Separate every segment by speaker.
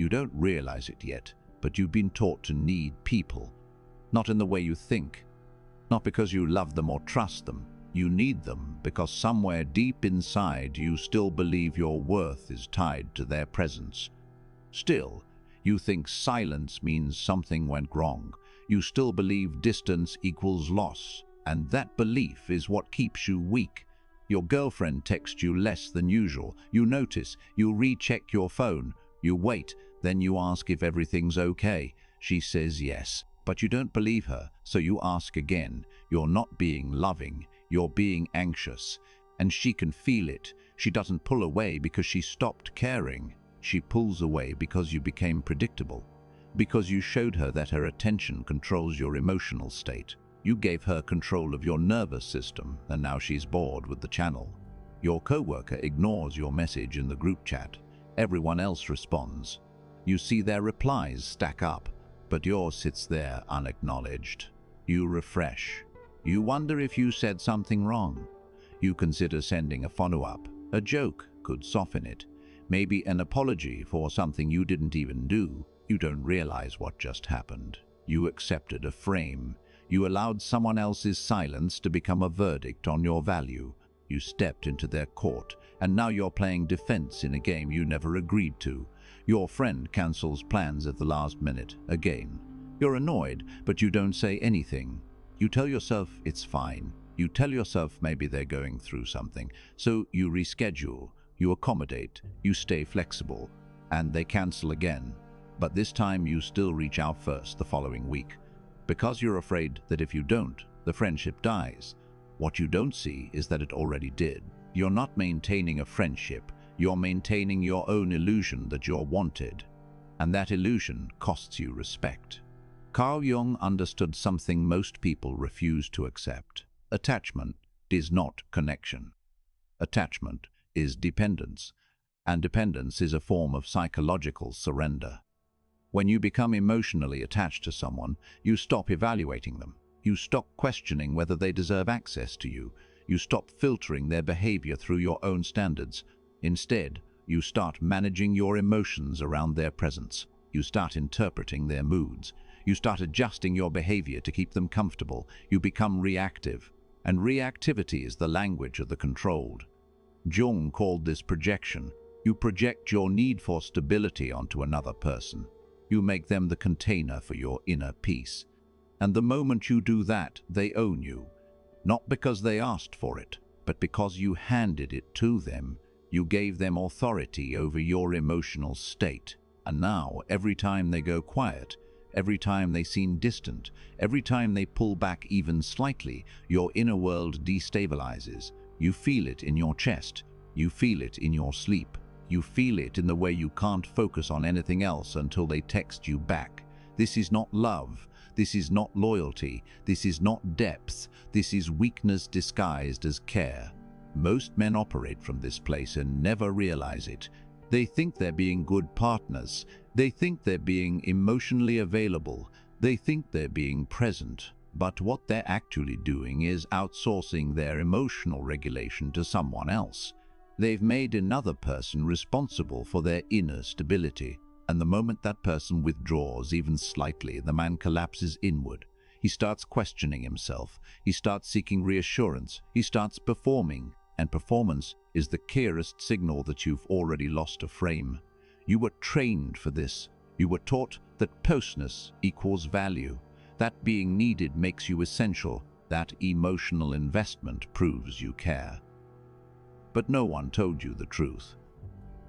Speaker 1: You don't realize it yet, but you've been taught to need people. Not in the way you think. Not because you love them or trust them. You need them because somewhere deep inside you still believe your worth is tied to their presence. Still, you think silence means something went wrong. You still believe distance equals loss, and that belief is what keeps you weak. Your girlfriend texts you less than usual. You notice, you recheck your phone, you wait, then you ask if everything's okay. She says yes, but you don't believe her, so you ask again. You're not being loving, you're being anxious, and she can feel it. She doesn't pull away because she stopped caring. She pulls away because you became predictable, because you showed her that her attention controls your emotional state. You gave her control of your nervous system, and now she's bored with the channel. Your coworker ignores your message in the group chat. Everyone else responds. You see their replies stack up, but yours sits there unacknowledged. You refresh. You wonder if you said something wrong. You consider sending a follow-up. A joke could soften it. Maybe an apology for something you didn't even do. You don't realize what just happened. You accepted a frame. You allowed someone else's silence to become a verdict on your value. You stepped into their court, and now you're playing defense in a game you never agreed to. Your friend cancels plans at the last minute, again. You're annoyed, but you don't say anything. You tell yourself it's fine. You tell yourself maybe they're going through something, so you reschedule. You accommodate, you stay flexible, and they cancel again. But this time you still reach out first the following week, because you're afraid that if you don't, the friendship dies. What you don't see is that it already did. You're not maintaining a friendship, you're maintaining your own illusion that you're wanted, and that illusion costs you respect. Carl Jung understood something most people refuse to accept. Attachment is not connection. Attachment is dependence, and dependence is a form of psychological surrender. When you become emotionally attached to someone, you stop evaluating them. You stop questioning whether they deserve access to you. You stop filtering their behavior through your own standards. Instead, you start managing your emotions around their presence. You start interpreting their moods. You start adjusting your behavior to keep them comfortable. You become reactive, and reactivity is the language of the controlled. Jung called this projection. You project your need for stability onto another person. You make them the container for your inner peace. And the moment you do that, they own you. Not because they asked for it, but because you handed it to them. You gave them authority over your emotional state. And now, every time they go quiet, every time they seem distant, every time they pull back even slightly, your inner world destabilizes. You feel it in your chest. You feel it in your sleep. You feel it in the way you can't focus on anything else until they text you back. This is not love. This is not loyalty. This is not depth. This is weakness disguised as care. Most men operate from this place and never realize it. They think they're being good partners. They think they're being emotionally available. They think they're being present. But what they're actually doing is outsourcing their emotional regulation to someone else. They've made another person responsible for their inner stability. And the moment that person withdraws even slightly, the man collapses inward. He starts questioning himself. He starts seeking reassurance. He starts performing. And performance is the clearest signal that you've already lost a frame. You were trained for this. You were taught that closeness equals value. That being needed makes you essential. That emotional investment proves you care. But no one told you the truth.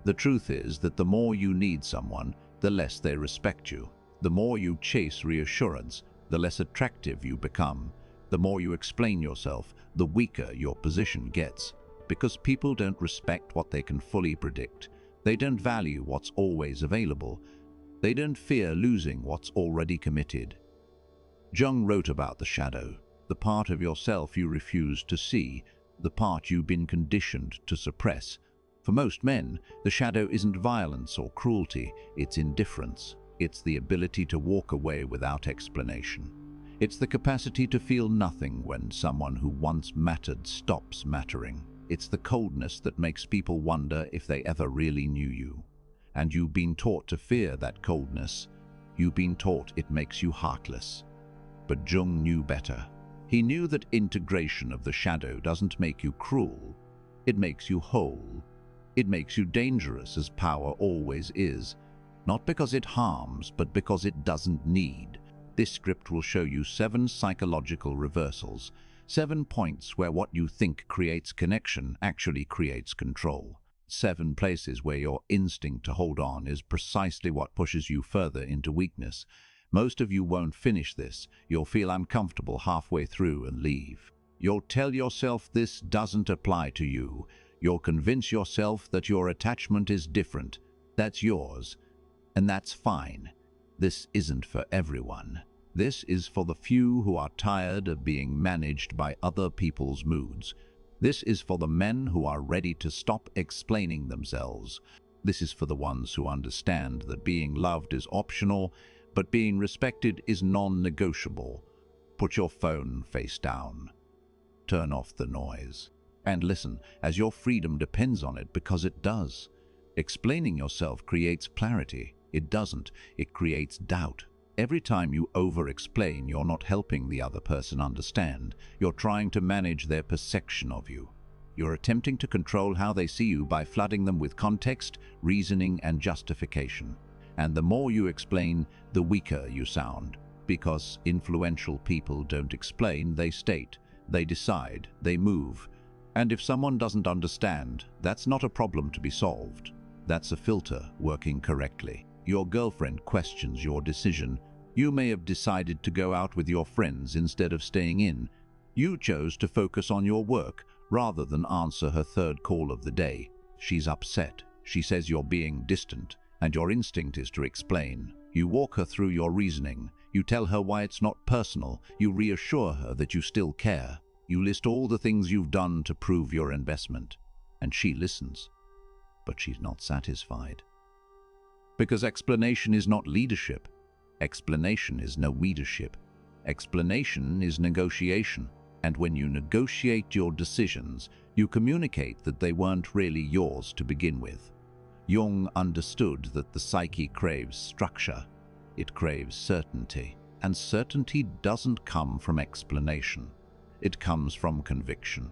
Speaker 1: The truth is that the more you need someone, the less they respect you. The more you chase reassurance, the less attractive you become. The more you explain yourself, the weaker your position gets. Because people don't respect what they can fully predict. They don't value what's always available. They don't fear losing what's already committed. Jung wrote about the shadow, the part of yourself you refuse to see, the part you've been conditioned to suppress. For most men, the shadow isn't violence or cruelty, it's indifference. It's the ability to walk away without explanation. It's the capacity to feel nothing when someone who once mattered stops mattering. It's the coldness that makes people wonder if they ever really knew you. and you've been taught to fear that coldness. You've been taught it makes you heartless. But Jung knew better. He knew that integration of the shadow doesn't make you cruel. It makes you whole. It makes you dangerous, as power always is. Not because it harms, but because it doesn't need. This script will show you 7 psychological reversals, 7 points where what you think creates connection actually creates control. 7 places where your instinct to hold on is precisely what pushes you further into weakness. Most of you won't finish this. You'll feel uncomfortable halfway through and leave. You'll tell yourself this doesn't apply to you. You'll convince yourself that your attachment is different. That's yours. And that's fine. This isn't for everyone. This is for the few who are tired of being managed by other people's moods. This is for the men who are ready to stop explaining themselves. This is for the ones who understand that being loved is optional, but being respected is non-negotiable. Put your phone face down. Turn off the noise. And listen, as your freedom depends on it, because it does. Explaining yourself creates clarity. It doesn't. It creates doubt. Every time you over-explain, you're not helping the other person understand. You're trying to manage their perception of you. You're attempting to control how they see you by flooding them with context, reasoning, and justification. And the more you explain, the weaker you sound. Because influential people don't explain, they state. They decide. They move. And if someone doesn't understand, that's not a problem to be solved. That's a filter working correctly. Your girlfriend questions your decision. You may have decided to go out with your friends instead of staying in. You chose to focus on your work rather than answer her third call of the day. She's upset. She says you're being distant, and your instinct is to explain. You walk her through your reasoning. You tell her why it's not personal. You reassure her that you still care. You list all the things you've done to prove your investment. And she listens. But she's not satisfied. Because explanation is not leadership. Explanation is no leadership. Explanation is negotiation. And when you negotiate your decisions, you communicate that they weren't really yours to begin with. Jung understood that the psyche craves structure. It craves certainty. And certainty doesn't come from explanation. It comes from conviction.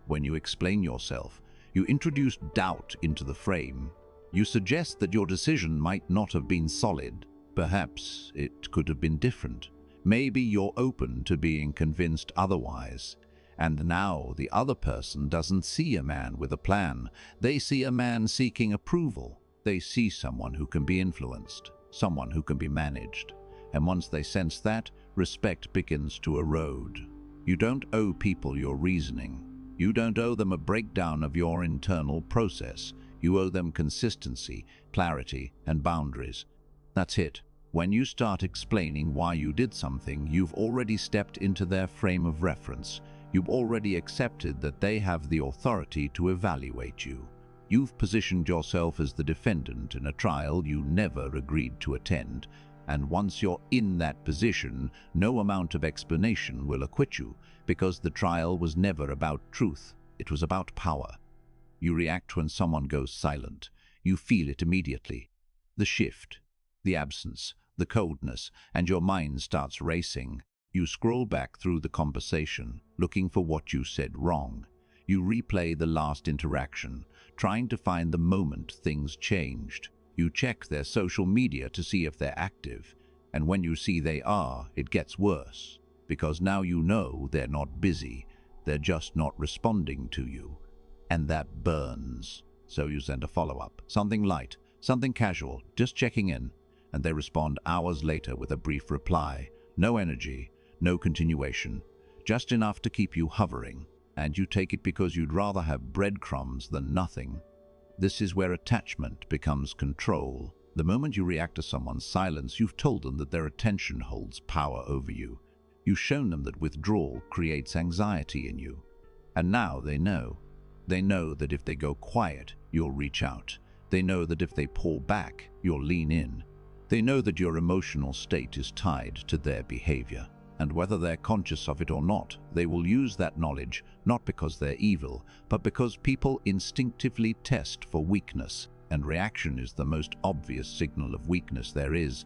Speaker 1: When you explain yourself, you introduce doubt into the frame. You suggest that your decision might not have been solid. Perhaps it could have been different. Maybe you're open to being convinced otherwise. And now the other person doesn't see a man with a plan. They see a man seeking approval. They see someone who can be influenced, someone who can be managed. And once they sense that, respect begins to erode. You don't owe people your reasoning. You don't owe them a breakdown of your internal process. You owe them consistency, clarity, and boundaries. That's it. When you start explaining why you did something, you've already stepped into their frame of reference. You've already accepted that they have the authority to evaluate you. You've positioned yourself as the defendant in a trial you never agreed to attend. And once you're in that position, no amount of explanation will acquit you, because the trial was never about truth. It was about power. You react when someone goes silent. You feel it immediately. The shift, the absence, the coldness, and your mind starts racing. You scroll back through the conversation, looking for what you said wrong. You replay the last interaction, trying to find the moment things changed. You check their social media to see if they're active, and when you see they are, it gets worse, because now you know they're not busy, they're just not responding to you. And that burns. So you send a follow-up, something light, something casual, just checking in, and they respond hours later with a brief reply. No energy, no continuation, just enough to keep you hovering, and you take it because you'd rather have breadcrumbs than nothing. This is where attachment becomes control. The moment you react to someone's silence, you've told them that their attention holds power over you. You've shown them that withdrawal creates anxiety in you. And now they know. They know that if they go quiet, you'll reach out. They know that if they pull back, you'll lean in. They know that your emotional state is tied to their behavior. And whether they're conscious of it or not, they will use that knowledge, not because they're evil, but because people instinctively test for weakness. and reaction is the most obvious signal of weakness there is.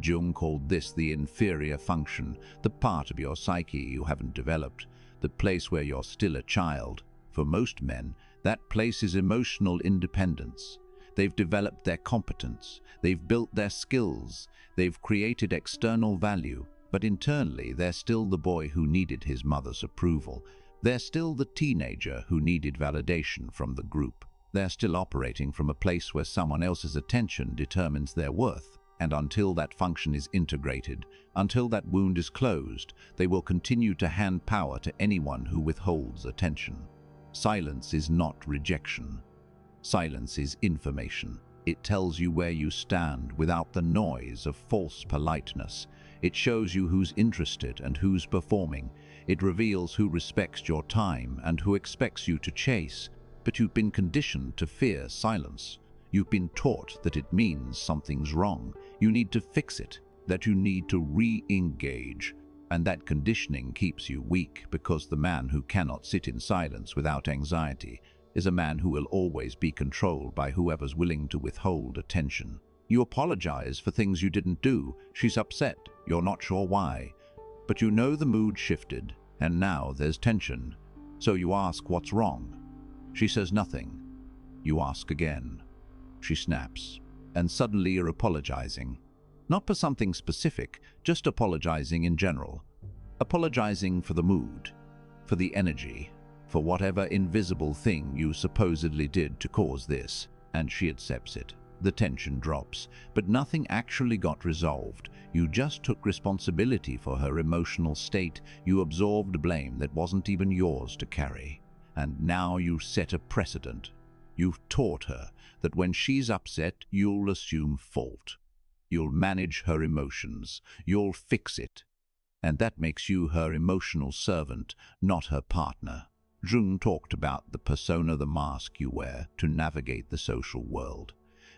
Speaker 1: Jung called this the inferior function, the part of your psyche you haven't developed, the place where you're still a child. For most men, that place is emotional independence. They've developed their competence, they've built their skills, they've created external value, but internally they're still the boy who needed his mother's approval. They're still the teenager who needed validation from the group. They're still operating from a place where someone else's attention determines their worth. And until that function is integrated, until that wound is closed, they will continue to hand power to anyone who withholds attention. Silence is not rejection. Silence is information. It tells you where you stand without the noise of false politeness. It shows you who's interested and who's performing. It reveals who respects your time and who expects you to chase. But you've been conditioned to fear silence. You've been taught that it means something's wrong. You need to fix it, that you need to re-engage. And that conditioning keeps you weak, because the man who cannot sit in silence without anxiety is a man who will always be controlled by whoever's willing to withhold attention. You apologize for things you didn't do. She's upset. You're not sure why. But you know the mood shifted, and now there's tension. So you ask what's wrong. She says nothing. You ask again. She snaps. And suddenly you're apologizing. Not for something specific, just apologizing in general. Apologizing for the mood, for the energy, for whatever invisible thing you supposedly did to cause this. And she accepts it. The tension drops, but nothing actually got resolved. You just took responsibility for her emotional state. You absorbed blame that wasn't even yours to carry. And now you set a precedent. You've taught her that when she's upset, you'll assume fault. You'll manage her emotions. You'll fix it. And that makes you her emotional servant, not her partner. Jung talked about the persona, the mask you wear to navigate the social world.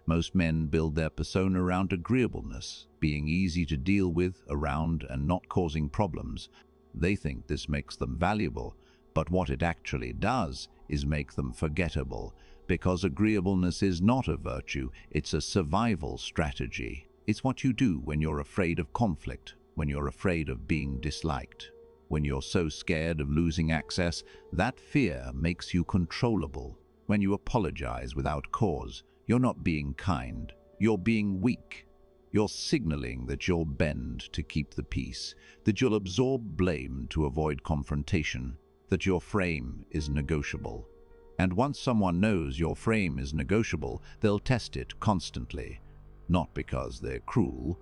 Speaker 1: Most men build their persona around agreeableness, being easy to deal with, around, and not causing problems. They think this makes them valuable, but what it actually does is make them forgettable, because agreeableness is not a virtue, it's a survival strategy. It's what you do when you're afraid of conflict, when you're afraid of being disliked. When you're so scared of losing access, that fear makes you controllable. When you apologize without cause, you're not being kind, you're being weak. You're signaling that you'll bend to keep the peace, that you'll absorb blame to avoid confrontation, that your frame is negotiable. And once someone knows your frame is negotiable, they'll test it constantly. Not because they're cruel,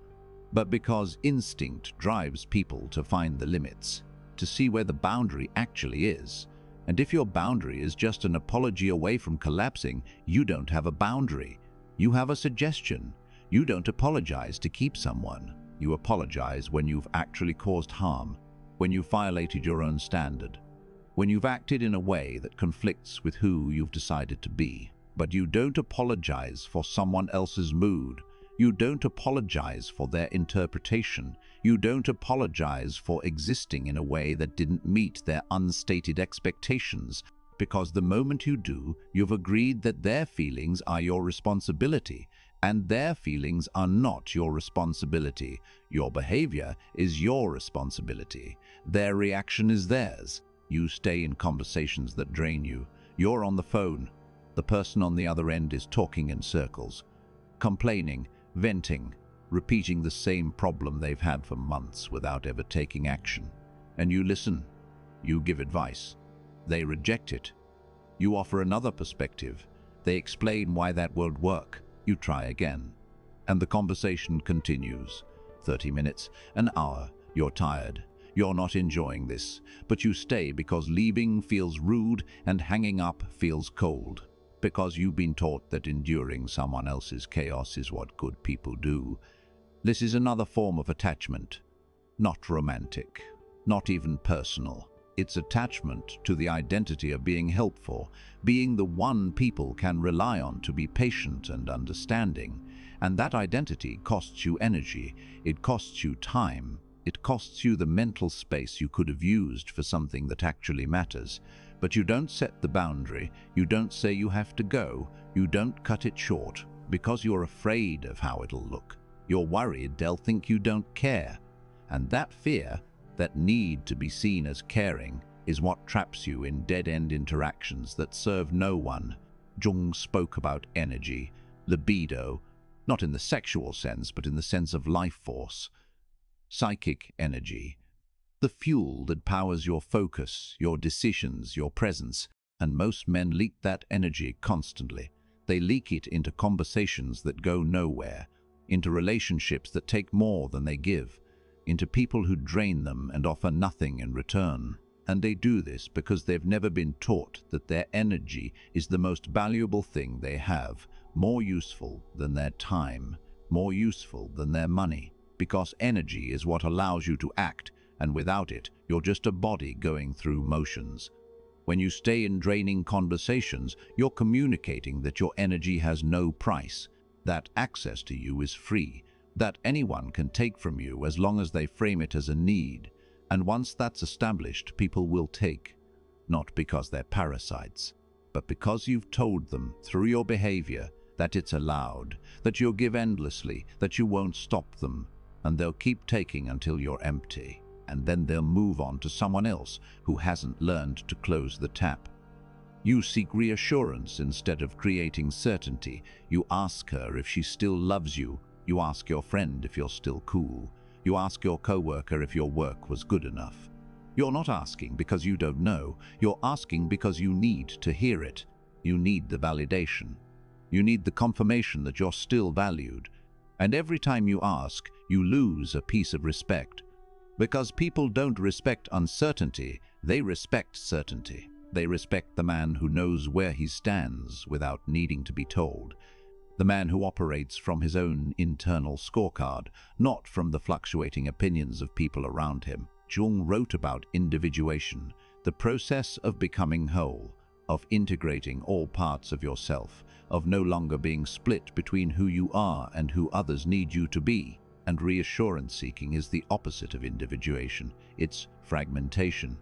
Speaker 1: but because instinct drives people to find the limits, to see where the boundary actually is. And if your boundary is just an apology away from collapsing, you don't have a boundary. You have a suggestion. You don't apologize to keep someone. You apologize when you've actually caused harm, when you've violated your own standard, when you've acted in a way that conflicts with who you've decided to be. But you don't apologize for someone else's mood. You don't apologize for their interpretation. You don't apologize for existing in a way that didn't meet their unstated expectations, because the moment you do, you've agreed that their feelings are your responsibility, and their feelings are not your responsibility. Your behavior is your responsibility. Their reaction is theirs. You stay in conversations that drain you. You're on the phone. The person on the other end is talking in circles, complaining, venting, repeating the same problem they've had for months without ever taking action. And you listen. You give advice. They reject it. You offer another perspective. They explain why that won't work. You try again. And the conversation continues. 30 minutes, an hour. You're tired. You're not enjoying this. But you stay because leaving feels rude and hanging up feels cold. Because you've been taught that enduring someone else's chaos is what good people do. This is another form of attachment. Not romantic. Not even personal. It's attachment to the identity of being helpful, being the one people can rely on to be patient and understanding. And that identity costs you energy. It costs you time. It costs you the mental space you could have used for something that actually matters. But you don't set the boundary, you don't say you have to go, you don't cut it short, because you're afraid of how it'll look. You're worried they'll think you don't care. And that fear, that need to be seen as caring, is what traps you in dead-end interactions that serve no one. Jung spoke about energy, libido, not in the sexual sense, but in the sense of life force. Psychic energy, the fuel that powers your focus, your decisions, your presence, and most men leak that energy constantly. They leak it into conversations that go nowhere, into relationships that take more than they give, into people who drain them and offer nothing in return. And they do this because they've never been taught that their energy is the most valuable thing they have, more useful than their time, more useful than their money, because energy is what allows you to act, and without it, you're just a body going through motions. When you stay in draining conversations, you're communicating that your energy has no price, that access to you is free, that anyone can take from you as long as they frame it as a need. And once that's established, people will take, not because they're parasites, but because you've told them through your behavior that it's allowed, that you'll give endlessly, that you won't stop them, and they'll keep taking until you're empty. And then they'll move on to someone else who hasn't learned to close the tap. You seek reassurance instead of creating certainty. You ask her if she still loves you. You ask your friend if you're still cool. You ask your coworker if your work was good enough. You're not asking because you don't know. You're asking because you need to hear it. You need the validation. You need the confirmation that you're still valued. And every time you ask, you lose a piece of respect. Because people don't respect uncertainty, they respect certainty. They respect the man who knows where he stands without needing to be told. The man who operates from his own internal scorecard, not from the fluctuating opinions of people around him. Jung wrote about individuation, the process of becoming whole, of integrating all parts of yourself, of no longer being split between who you are and who others need you to be. And reassurance-seeking is the opposite of individuation. It's fragmentation.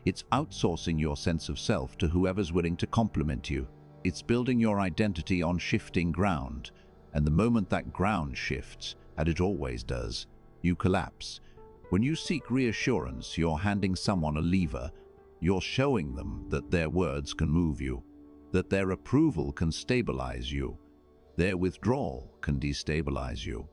Speaker 1: It's outsourcing your sense of self to whoever's willing to complement you. It's building your identity on shifting ground. And the moment that ground shifts, and it always does, you collapse. When you seek reassurance, you're handing someone a lever. You're showing them that their words can move you, that their approval can stabilize you, their withdrawal can destabilize you.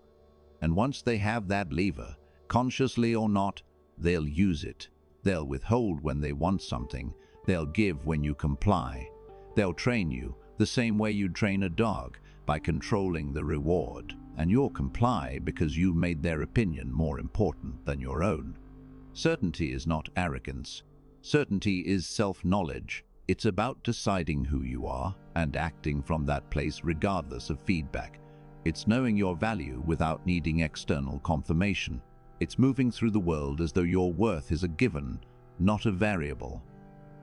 Speaker 1: And once they have that lever, consciously or not, they'll use it. They'll withhold when they want something. They'll give when you comply. They'll train you the same way you'd train a dog, by controlling the reward. And you'll comply because you made their opinion more important than your own. Certainty is not arrogance. Certainty is self-knowledge. It's about deciding who you are and acting from that place regardless of feedback. It's knowing your value without needing external confirmation. It's moving through the world as though your worth is a given, not a variable.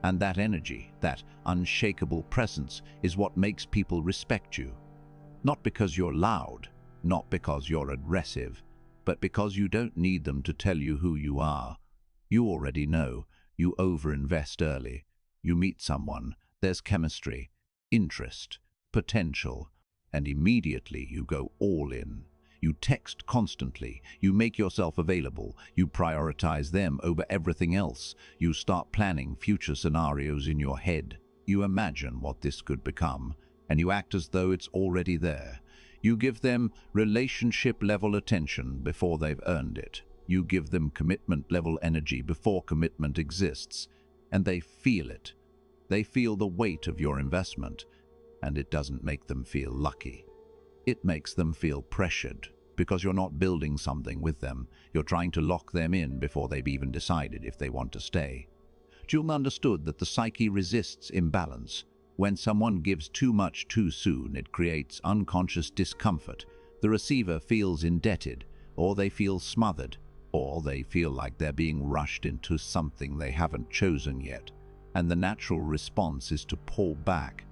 Speaker 1: And that energy, that unshakable presence, is what makes people respect you. Not because you're loud, not because you're aggressive, but because you don't need them to tell you who you are. You already know. You overinvest early. You meet someone, there's chemistry, interest, potential, and immediately you go all in. You text constantly, you make yourself available, you prioritize them over everything else. You start planning future scenarios in your head. You imagine what this could become, and you act as though it's already there. You give them relationship-level attention before they've earned it. You give them commitment-level energy before commitment exists, and they feel it. They feel the weight of your investment. And it doesn't make them feel lucky. It makes them feel pressured, because you're not building something with them. You're trying to lock them in before they've even decided if they want to stay. Jung understood that the psyche resists imbalance. When someone gives too much too soon, it creates unconscious discomfort. The receiver feels indebted, or they feel smothered, or they feel like they're being rushed into something they haven't chosen yet. And the natural response is to pull back.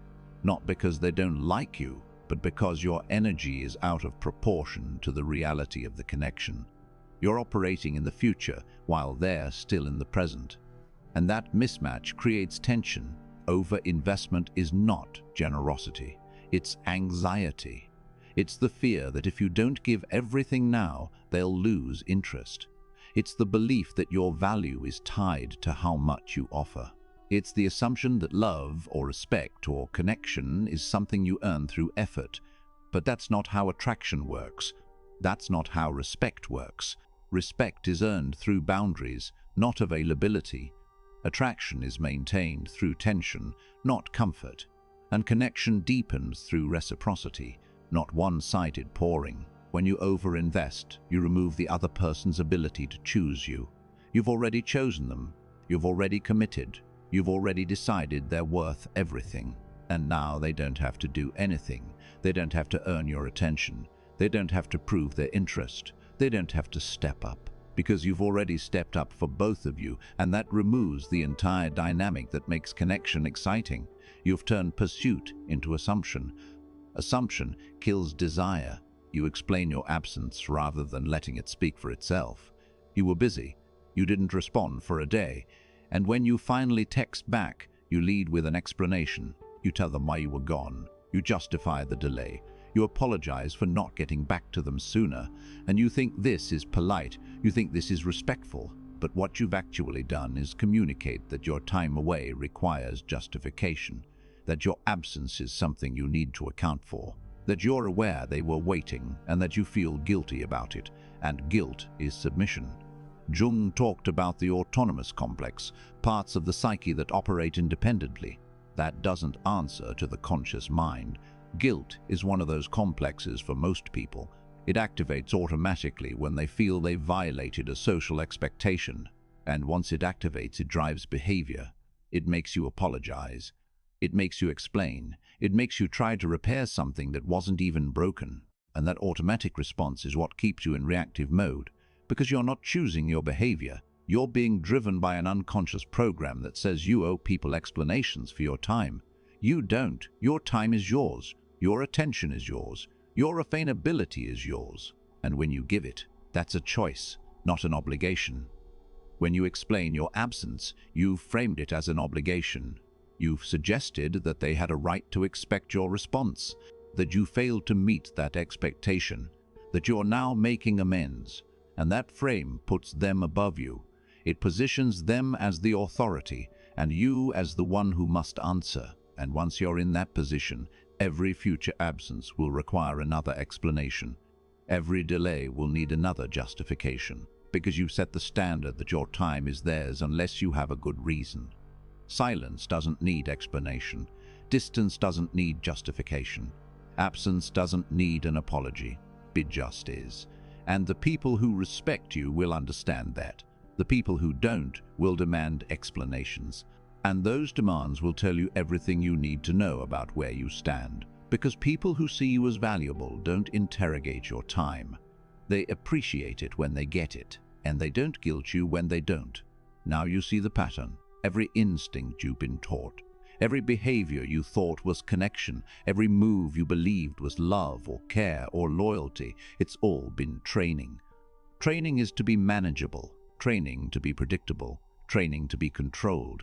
Speaker 1: Not because they don't like you, but because your energy is out of proportion to the reality of the connection. You're operating in the future while they're still in the present. And that mismatch creates tension. Over-investment is not generosity. It's anxiety. It's the fear that if you don't give everything now, they'll lose interest. It's the belief that your value is tied to how much you offer. It's the assumption that love or respect or connection is something you earn through effort. But that's not how attraction works. That's not how respect works. Respect is earned through boundaries, not availability. Attraction is maintained through tension, not comfort. And connection deepens through reciprocity, not one-sided pouring. When you overinvest, you remove the other person's ability to choose you. You've already chosen them. You've already committed. You've already decided they're worth everything. And now they don't have to do anything. They don't have to earn your attention. They don't have to prove their interest. They don't have to step up, because you've already stepped up for both of you, and that removes the entire dynamic that makes connection exciting. You've turned pursuit into assumption. Assumption kills desire. You explain your absence rather than letting it speak for itself. You were busy. You didn't respond for a day. And when you finally text back, you lead with an explanation. You tell them why you were gone. You justify the delay. You apologize for not getting back to them sooner. And you think this is polite. You think this is respectful. But what you've actually done is communicate that your time away requires justification. That your absence is something you need to account for. That you're aware they were waiting and that you feel guilty about it. And guilt is submission. Jung talked about the autonomous complex, parts of the psyche that operate independently. That doesn't answer to the conscious mind. Guilt is one of those complexes for most people. It activates automatically when they feel they violated a social expectation. And once it activates, it drives behavior. It makes you apologize. It makes you explain. It makes you try to repair something that wasn't even broken. And that automatic response is what keeps you in reactive mode. Because you're not choosing your behavior. You're being driven by an unconscious program that says you owe people explanations for your time. You don't. Your time is yours. Your attention is yours. Your availability is yours. And when you give it, that's a choice, not an obligation. When you explain your absence, you've framed it as an obligation. You've suggested that they had a right to expect your response, that you failed to meet that expectation, that you're now making amends. And that frame puts them above you. It positions them as the authority, and you as the one who must answer. And once you're in that position, every future absence will require another explanation. Every delay will need another justification, because you've set the standard that your time is theirs unless you have a good reason. Silence doesn't need explanation. Distance doesn't need justification. Absence doesn't need an apology. It just is. And the people who respect you will understand that. The people who don't will demand explanations. And those demands will tell you everything you need to know about where you stand. Because people who see you as valuable don't interrogate your time. They appreciate it when they get it, and they don't guilt you when they don't. Now you see the pattern. Every instinct you've been taught, every behavior you thought was connection, every move you believed was love or care or loyalty, it's all been training. Training is to be manageable, training to be predictable, training to be controlled.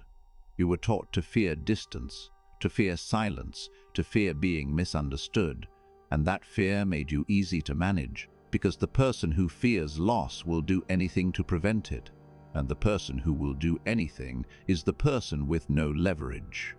Speaker 1: You were taught to fear distance, to fear silence, to fear being misunderstood, and that fear made you easy to manage, because the person who fears loss will do anything to prevent it, and the person who will do anything is the person with no leverage.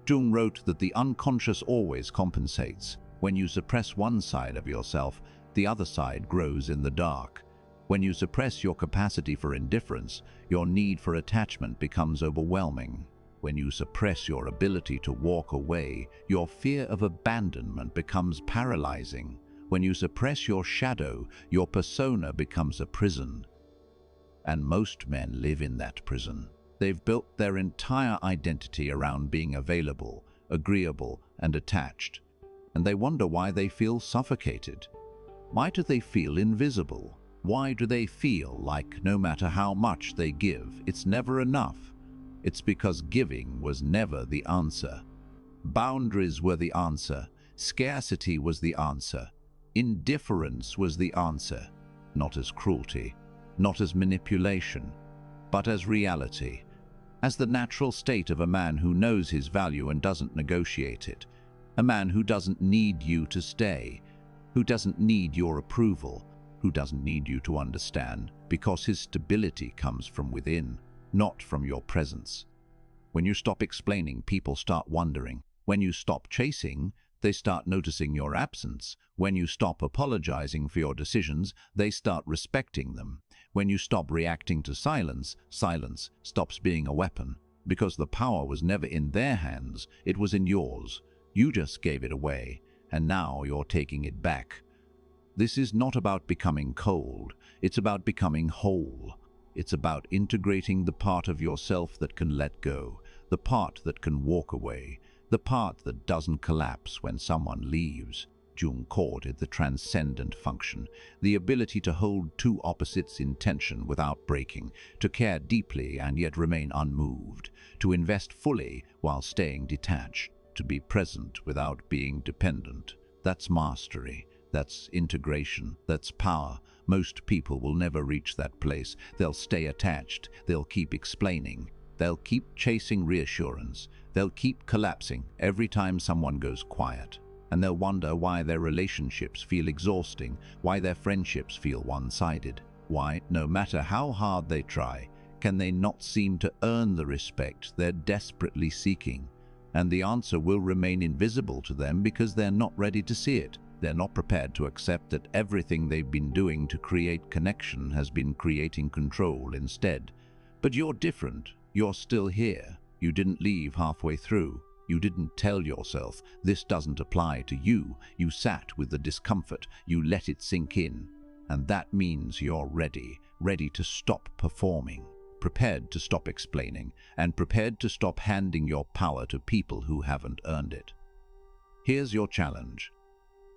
Speaker 1: Jung wrote that the unconscious always compensates. When you suppress one side of yourself, the other side grows in the dark. When you suppress your capacity for indifference, your need for attachment becomes overwhelming. When you suppress your ability to walk away, your fear of abandonment becomes paralyzing. When you suppress your shadow, your persona becomes a prison. And most men live in that prison. They've built their entire identity around being available, agreeable, and attached. And they wonder why they feel suffocated. Why do they feel invisible? Why do they feel like no matter how much they give, it's never enough? It's because giving was never the answer. Boundaries were the answer. Scarcity was the answer. Indifference was the answer. Not as cruelty, not as manipulation, but as reality. as the natural state of a man who knows his value and doesn't negotiate it, a man who doesn't need you to stay, who doesn't need your approval, who doesn't need you to understand, because his stability comes from within, not from your presence. When you stop explaining, people start wondering. When you stop chasing, they start noticing your absence. When you stop apologizing for your decisions, they start respecting them. When you stop reacting to silence, silence stops being a weapon, because the power was never in their hands, it was in yours. You just gave it away, and now you're taking it back. This is not about becoming cold, it's about becoming whole. It's about integrating the part of yourself that can let go, the part that can walk away, the part that doesn't collapse when someone leaves. Jung called it the transcendent function, the ability to hold two opposites in tension without breaking, to care deeply and yet remain unmoved, to invest fully while staying detached, to be present without being dependent. That's mastery, that's integration, that's power. Most people will never reach that place. They'll stay attached, they'll keep explaining, they'll keep chasing reassurance, they'll keep collapsing every time someone goes quiet. And they'll wonder why their relationships feel exhausting, why their friendships feel one-sided, why, no matter how hard they try, can they not seem to earn the respect they're desperately seeking. And the answer will remain invisible to them because they're not ready to see it. They're not prepared to accept that everything they've been doing to create connection has been creating control instead. But you're different. You're still here. You didn't leave halfway through. You didn't tell yourself, this doesn't apply to you. You sat with the discomfort. You let it sink in. And that means you're ready. Ready to stop performing. Prepared to stop explaining. And prepared to stop handing your power to people who haven't earned it. Here's your challenge.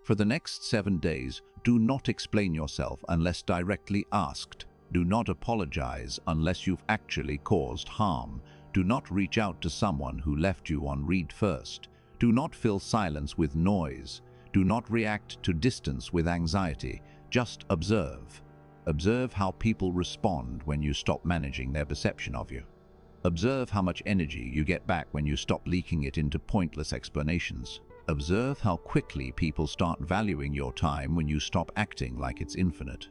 Speaker 1: For the next 7 days, do not explain yourself unless directly asked. Do not apologize unless you've actually caused harm. Do not reach out to someone who left you on read first. Do not fill silence with noise. Do not react to distance with anxiety. Just observe. Observe how people respond when you stop managing their perception of you. Observe how much energy you get back when you stop leaking it into pointless explanations. Observe how quickly people start valuing your time when you stop acting like it's infinite.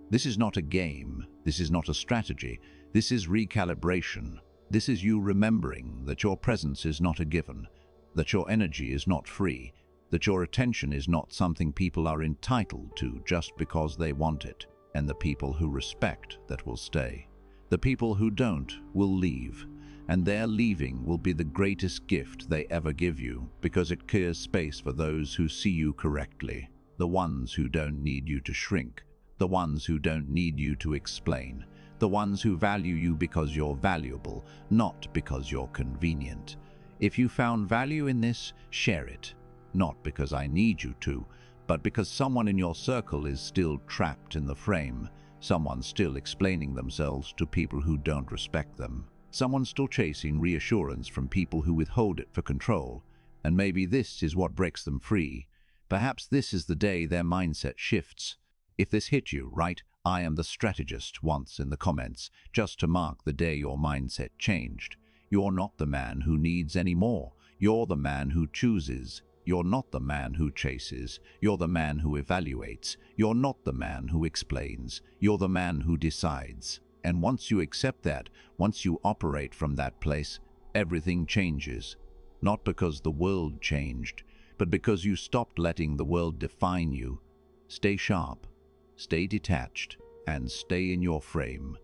Speaker 1: This is not a game. This is not a strategy. This is recalibration. This is you remembering that your presence is not a given, that your energy is not free, that your attention is not something people are entitled to just because they want it, and the people who respect that will stay. The people who don't will leave, and their leaving will be the greatest gift they ever give you because it clears space for those who see you correctly, the ones who don't need you to shrink, the ones who don't need you to explain, the ones who value you because you're valuable, not because you're convenient. If you found value in this, share it. Not because I need you to, but because someone in your circle is still trapped in the frame, someone still explaining themselves to people who don't respect them, someone still chasing reassurance from people who withhold it for control. And maybe this is what breaks them free. Perhaps this is the day their mindset shifts. If this hit you, write "I am the strategist" once in the comments, just to mark the day your mindset changed. You're not the man who needs any more. You're the man who chooses. You're not the man who chases. You're the man who evaluates. You're not the man who explains. You're the man who decides. And once you accept that, once you operate from that place, everything changes. Not because the world changed, but because you stopped letting the world define you. Stay sharp. Stay detached and stay in your frame.